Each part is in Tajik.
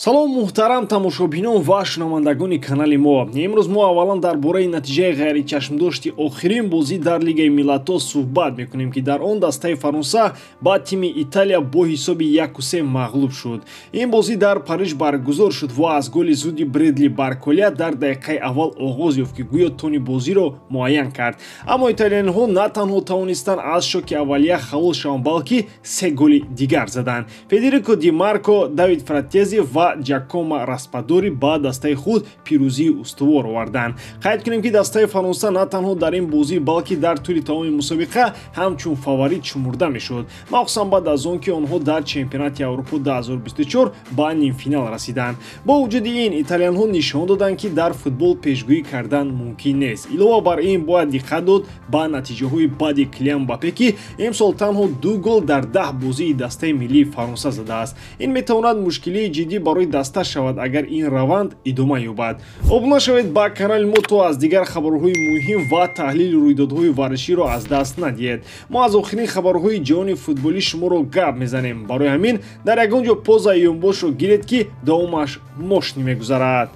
салом муҳтарам тамошобинон ва шунавандагони канали мо. имрӯз мо аввалан дар бораи натиҷаи ғайричашмдошти охирин бозӣ дар Лигаи Миллатҳо суҳбат мекунем ки дар он дастаи Фаронса ба тими Италия бо ҳисоби 1-3 мағлуб шуд. ин бозӣ дар Париж баргузор шуд ва аз голи зуди Бредли Барколия дар дақиқаи аввал оғоз ёфт ки гӯё тони бозиро муайян кард. Аммо италиёниҳо на танҳо тавонистанд аз шоки аввалия халос шаванд, балки 3 голи дигар заданд. Федерико Ди Марко, Давид Фратези ва Ҷакомо Распадори ба дастаи худ пирӯзии устувор оварданд. Қайд кунем ки дастаи Фаронса на танҳо дар ин бозӣ, балки дар тӯли тамоми мусобиқа ҳамчун фаворит шумурда мешуд, махсусан баъд аз он ки онҳо дар чемпионати Аврупо 2024 ба нимфинал расиданд. Бо вуҷуди ин, италиёнҳо нишон доданд ки дар футбол пешгӯӣ кардан мумкин нест. Илова бар ин, бояд диққат дод ба натиҷаҳои бади Килиан Мбаппе ки имсол танҳо 2 гол дар 10 бозии дастаи миллии Фаронса задааст. ин метавонад мушкилии ҷиддӣ барои даста шавад агар ин раванд идома ёбад. Обуна шавед ба канали мо то аз дигар хабарҳои муҳим ва таҳлили рӯйдодҳои варзиширо аз даст надиҳед. мо аз охирин хабарҳои ҷаҳони футболӣ шуморо гап мезанем. барои ҳамин дар ягон ҷо поза ёнбошро гиред ки давомаш мошни мегузарад.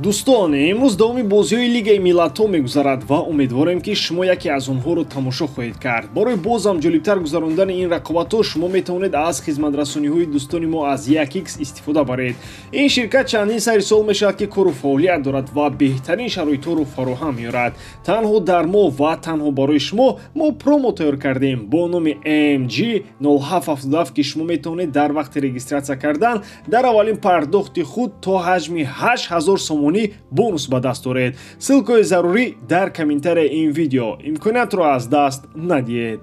дӯстон, имрӯз давоми бозиҳои Лигаи Миллатҳо мегузарад ва умедворем ки шумо яке аз онҳоро тамошо хоҳед кард. барои бозам ҷолибтар гузарондани ин рақобатҳо шумо метавонед аз хизматрасониҳои дӯстони мо аз 1x истифода баред. ин ширкат чандин сари сол мешавад ки кору фаъолият дорад ва беҳтарин шароитҳоро фароҳам меорад. танҳо дар мо ва танҳо барои шумо мо промо тайёр кардем бо номи AMG 0777 ки шумо метавонед дар вақти регистратсия кардан дар аввалин пардохти худ то ҳаҷми 8000 сомон бонус ба даст оред. ссилкаи зарурӣ дар комментарияи ин видео. имкониятро аз даст надиҳед.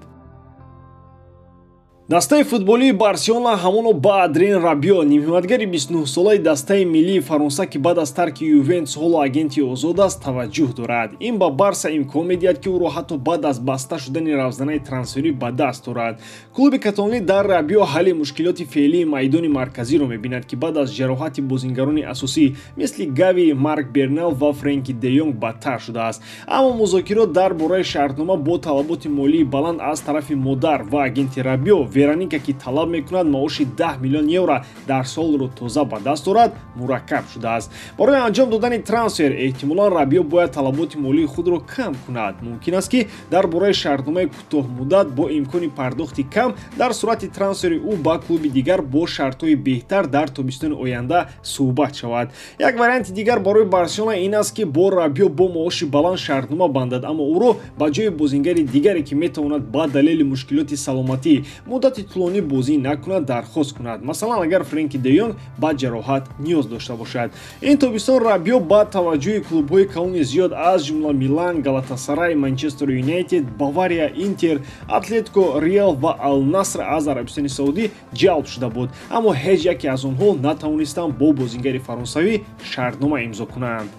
дастаи футболии Барселона ҳамоно ба Адрен Рабио, нимҳиматгари 29-солаи дастаи миллии Фаронса ки баъд аз тарки Ювентус ҳоло агенти озод аст, таваҷҷӯҳ дорад. ин ба Барса имкон медиҳад ки ӯро ҳатто баъд аз баста шудани равзанаи трансфери ба даст орад. клуби каталонӣ дар Рабио ҳалли мушкилоти феълии майдони марказиро мебинад ки баъд аз ҷароҳати бозингарони асосӣ мисли Гави, Марк Бернел ва Френки де Йонг бадтар шудааст. аммо музокирот дар бораи шартнома бо талаботи молии баланд аз тарафи модар ва агенти Рабио Вероника ки талаб мекунад маоши 10 миллион евро дар солро тоза ба даст орад, мураккаб шудааст. барои анҷом додани трансфер эҳтимолан Рабио бояд талаботи молии худро кам кунад. мумкин аст ки дар бораи шартномаи кӯтоҳмуддат бо имкони пардохти кам дар сурати трансфери ӯ ба клуби дигар бо шартҳои беҳтар дар тобистони оянда суҳбат шавад. як варианти дигар барои Барселона ин аст ки бо Рабио бо маоши баланд шартнома бандад, аммо ӯро ба ҷои бозингари дигаре ки метавонад ба далели мушкилоти саломатӣ муддати тӯлонӣ бозӣ накунад дархост кунад. масалан агар Френки де Йонг ба ҷароҳат ниёз дошта бошад. ин тобистон Рабио ба таваҷҷӯҳи клубҳои калони зиёд аз ҷумла Милан, Галатасарай, Манчестер Юнайтед, Бавария, Интер, Атлетико, Реал ва Ал-Наср аз Арабистони Саудӣ ҷалб шуда буд, аммо ҳеҷ яке аз онҳо натавонистанд бо бозингари фаронсавӣ шартнома имзо кунанд.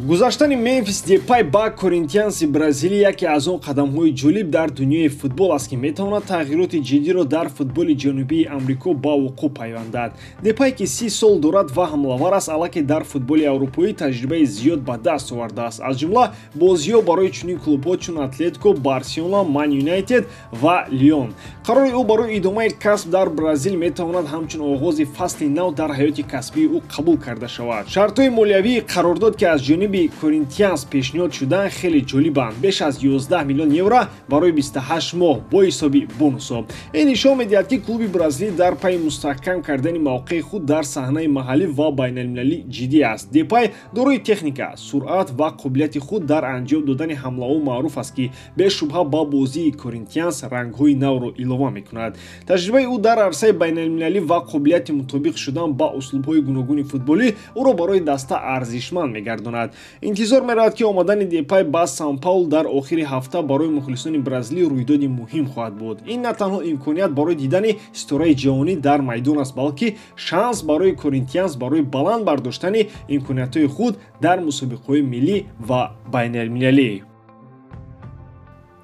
гузаштани Мемфис Депай ба Коринтианси Бразилия яке аз он қадамҳои ҷолиб дар дунёи футбол аст ки метавонад тағйироти ҷиддиро дар футболи ҷанубии Амрико ба вуқӯъ пайвандад. Депай ки 30 сол дорад ва ҳамлавар аст, аллакай дар футболи аврупоӣ таҷрибаи зиёд ба даст овардааст, аз ҷумла бозиҳо барои чунин клубҳо чун Атлетико, Барселона, Ман Юнайтед ва Лион. қарори ӯ барои идомаи касб дар Бразил метавонад ҳамчун оғози фасли нав дар ҳаёти касбии ӯ қабул карда шавад. шартҳои молиявии қарордод ки аз ҷониби Коринтианс пешниҳод шуданд хеле ҷолибанд. беш аз 11 миллион евро барои 28 моҳ бо ҳисоби бонусҳо. ин нишон медиҳад ки клуби бразилӣ дар пайи мустаҳкам кардани мавқеи худ дар саҳнаи маҳаллӣ ва байналмилалӣ ҷиддӣ аст. Депай дорои техника, суръат ва қобилияти худ дар анҷом додани ҳамлаҳо маъруф аст ки бешубҳа ба бозии Коринтианс рангҳои навро илова мекунад. таҷрибаи ӯ дар арсаи байналмилалӣ ва қобилияти мутобиқ шудан ба услубҳои гуногуни футболӣ ӯро барои даста арзишманд мегардонад. интизор меравад ки омадани Депай ба Сан-Паул дар охири ҳафта барои мухлисони Бразилӣ рӯйдоди муҳим хоҳад буд. ин на танҳо имконият барои дидани истораи ҷаҳонӣ дар майдон аст, балки шанс барои Коринтианс барои баланд бардоштани имкониятҳои худ дар мусобиқаҳои миллӣ ва байналмилалӣ.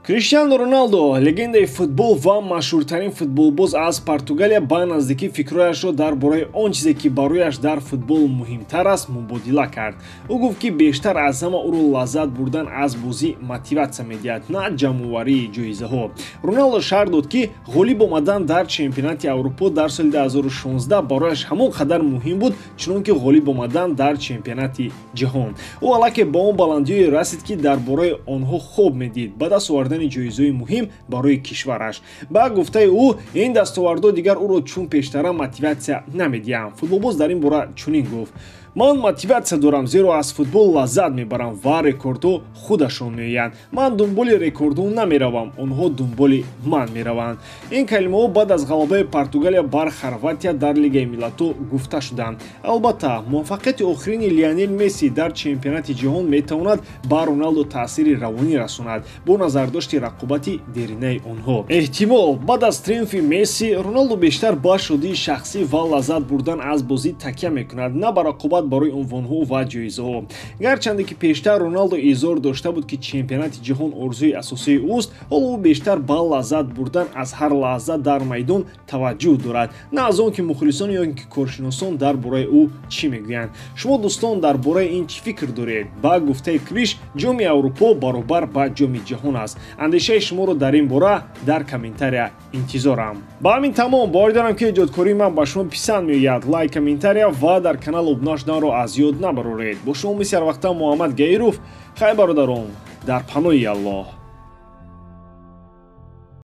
Криштиану Роналду, легендаи футбол ва машҳуртарин футболбоз аз Португалия ба наздикӣ фикрҳояшро дар бораи он чизе ки барояш дар футбол муҳимтар аст мубодила кард. Ӯ гуфт ки бештар аз ҳама ӯро лаззат бурдан аз бозӣ мотиватсия медиҳад, на ҷамъоварии ҷоизаҳо. Роналду шарҳ дод ки ғолиб омадан дар чемпионати Аврупо дар соли 2016 барояш ҳамон қадар муҳим буд, чунон ки ғолиб омадан дар чемпионати ҷаҳон. Ӯ аллакай ба он баландиҳое расид ки дар бораи онҳо хоб медид ба даст овардан ҷоизаҳои муҳим барои кишвараш. Ба гуфтаи ӯ, ин дастовардҳо дигар ӯро чун пештара мотиватсия намедиҳанд. Футболбоз дар ин бора чунин гуфт: ман мотиватсия дорам, зеро аз футбол лаззат мебарам ва рекордҳо худашон меоянд. Ман дунболи рекордҳо намеравам, онҳо дунболи ман мераванд. Ин калимаҳо баъд аз ғалабаи Португалия бар Хорватия дар Лигаи Миллатҳо гуфта шуданд. Албатта, муваффақияти охирини Лионел Месси дар чемпионати ҷаҳон метавонад ба Роналду таъсири равонӣ расонад, бо назардошти рақобати деринаи онҳо. Эҳтимол баъд аз триумфи Месси, Роналду бештар ба шодии шахсӣ ва лаззат бурдан аз бозӣ такя мекунад, на ба рақобат барои унвонҳо ва ҷоизаҳо. Гарчанде ки пештар Роналду изҳор дошта буд ки чемпионати ҷаҳон орзуи асосии ӯст, ҳоло ӯ бештар ба лаззат бурдан аз ҳар лаҳза дар майдон таваҷҷӯҳ дорад, на аз он ки мухлисон ё ин ки коршиносон дар бораи ӯ чӣ мегӯянд. Шумо дӯстон дар бораи ин чӣ фикр доред? Ба гуфтаи Криш, ҷоми Аврупо баробар ба ҷоми ҷаҳон аст. Андешаи шуморо дар ин бора дар комментария интизорам. Ба ҳамин тамом боварӣ дорам ки эҷодкории ман ба шумо писанд меояд. Лайк, комментария ва дар канал обуна шуданро аз ёд набароред. Бо шумо мисли ҳар вақта Муҳаммад Гаиров. Хай бародарон, дар паноҳи Аллоҳ.